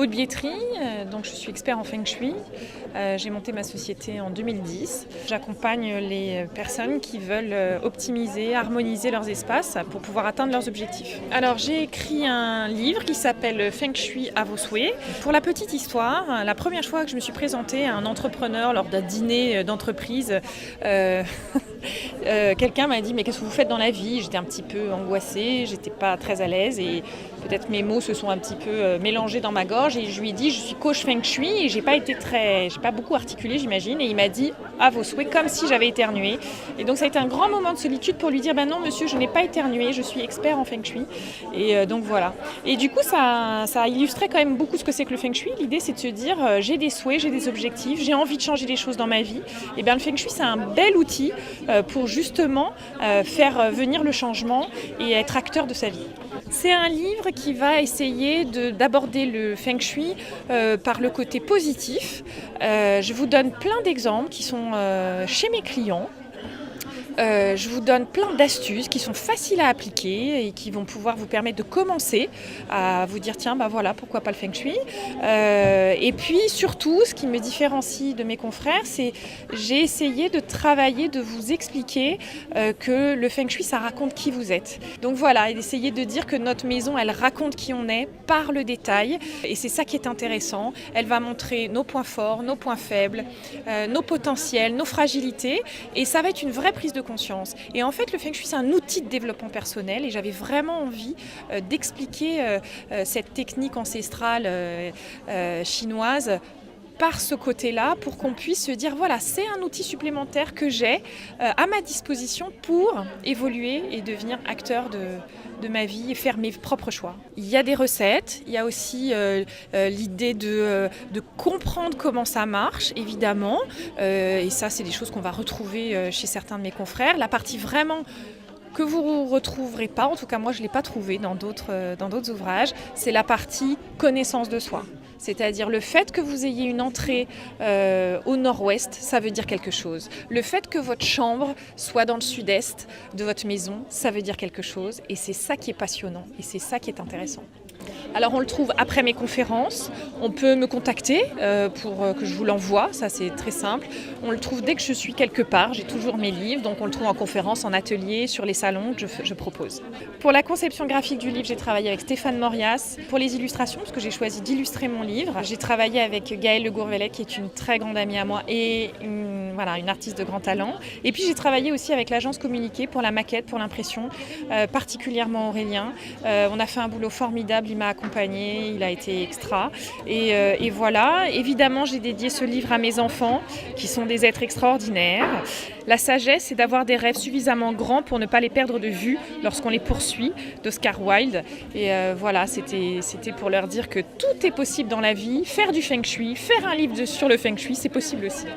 Aude Bietri, donc je suis expert en Feng Shui. J'ai monté ma société en 2010. J'accompagne les personnes qui veulent optimiser, harmoniser leurs espaces pour pouvoir atteindre leurs objectifs. Alors j'ai écrit un livre qui s'appelle Feng Shui à vos souhaits. Pour la petite histoire, la première fois que je me suis présentée à un entrepreneur lors d'un dîner d'entreprise, quelqu'un m'a dit « mais qu'est-ce que vous faites dans la vie ?» J'étais un petit peu angoissée, j'étais pas très à l'aise et peut-être mes mots se sont un petit peu mélangés dans ma gorge et je lui ai dit « je suis coach Feng Shui » et j'ai pas beaucoup articulé j'imagine et il m'a dit « à vos souhaits » comme si j'avais éternué. Et donc ça a été un grand moment de solitude pour lui dire « ben non monsieur, je n'ai pas éternué, je suis expert en Feng Shui » et donc voilà. Et du coup ça illustrait quand même beaucoup ce que c'est que le Feng Shui. L'idée c'est de se dire j'ai des souhaits, j'ai des objectifs, j'ai envie de changer des choses dans ma vie. Et bien le Feng Shui c'est un bel outil pour justement faire venir le changement et être acteur de sa vie. C'est un livre qui va essayer d'aborder le Feng Shui par le côté positif. Je vous donne plein d'exemples qui sont chez mes clients. Je vous donne plein d'astuces qui sont faciles à appliquer et qui vont pouvoir vous permettre de commencer à vous dire tiens, bah voilà, pourquoi pas le Feng Shui. Et puis surtout, ce qui me différencie de mes confrères, c'est j'ai essayé de travailler, de vous expliquer que le Feng Shui, ça raconte qui vous êtes. Donc voilà, et d'essayer de dire que notre maison, elle raconte qui on est par le détail. Et c'est ça qui est intéressant. Elle va montrer nos points forts, nos points faibles, nos potentiels, nos fragilités. Et ça va être une vraie prise de conscience. Et en fait, le Feng Shui, c'est un outil de développement personnel et j'avais vraiment envie d'expliquer cette technique ancestrale chinoise par ce côté-là pour qu'on puisse se dire voilà, c'est un outil supplémentaire que j'ai à ma disposition pour évoluer et devenir acteur de ma vie et faire mes propres choix. Il y a des recettes, il y a aussi l'idée de comprendre comment ça marche, évidemment, et ça c'est des choses qu'on va retrouver chez certains de mes confrères. La partie vraiment que vous ne retrouverez pas, en tout cas moi je ne l'ai pas trouvé dans d'autres ouvrages, c'est la partie connaissance de soi. C'est-à-dire le fait que vous ayez une entrée au nord-ouest, ça veut dire quelque chose. Le fait que votre chambre soit dans le sud-est de votre maison, ça veut dire quelque chose. Et c'est ça qui est passionnant et c'est ça qui est intéressant. Alors on le trouve après mes conférences, on peut me contacter pour que je vous l'envoie, ça c'est très simple. On le trouve dès que je suis quelque part, j'ai toujours mes livres, donc on le trouve en conférence, en atelier, sur les salons que je propose. Pour la conception graphique du livre, j'ai travaillé avec Stéphane Morias. Pour les illustrations, parce que j'ai choisi d'illustrer mon livre, j'ai travaillé avec Gaëlle Le Gourvelet, qui est une très grande amie à moi et une artiste de grand talent. Et puis j'ai travaillé aussi avec l'agence Communiqué pour la maquette, pour l'impression, particulièrement Aurélien. On a fait un boulot formidable. Il m'a accompagné, il a été extra. Et voilà, évidemment, j'ai dédié ce livre à mes enfants, qui sont des êtres extraordinaires. La sagesse, c'est d'avoir des rêves suffisamment grands pour ne pas les perdre de vue lorsqu'on les poursuit, d'Oscar Wilde. Et voilà, c'était pour leur dire que tout est possible dans la vie. Faire du Feng Shui, faire un livre sur le Feng Shui, c'est possible aussi.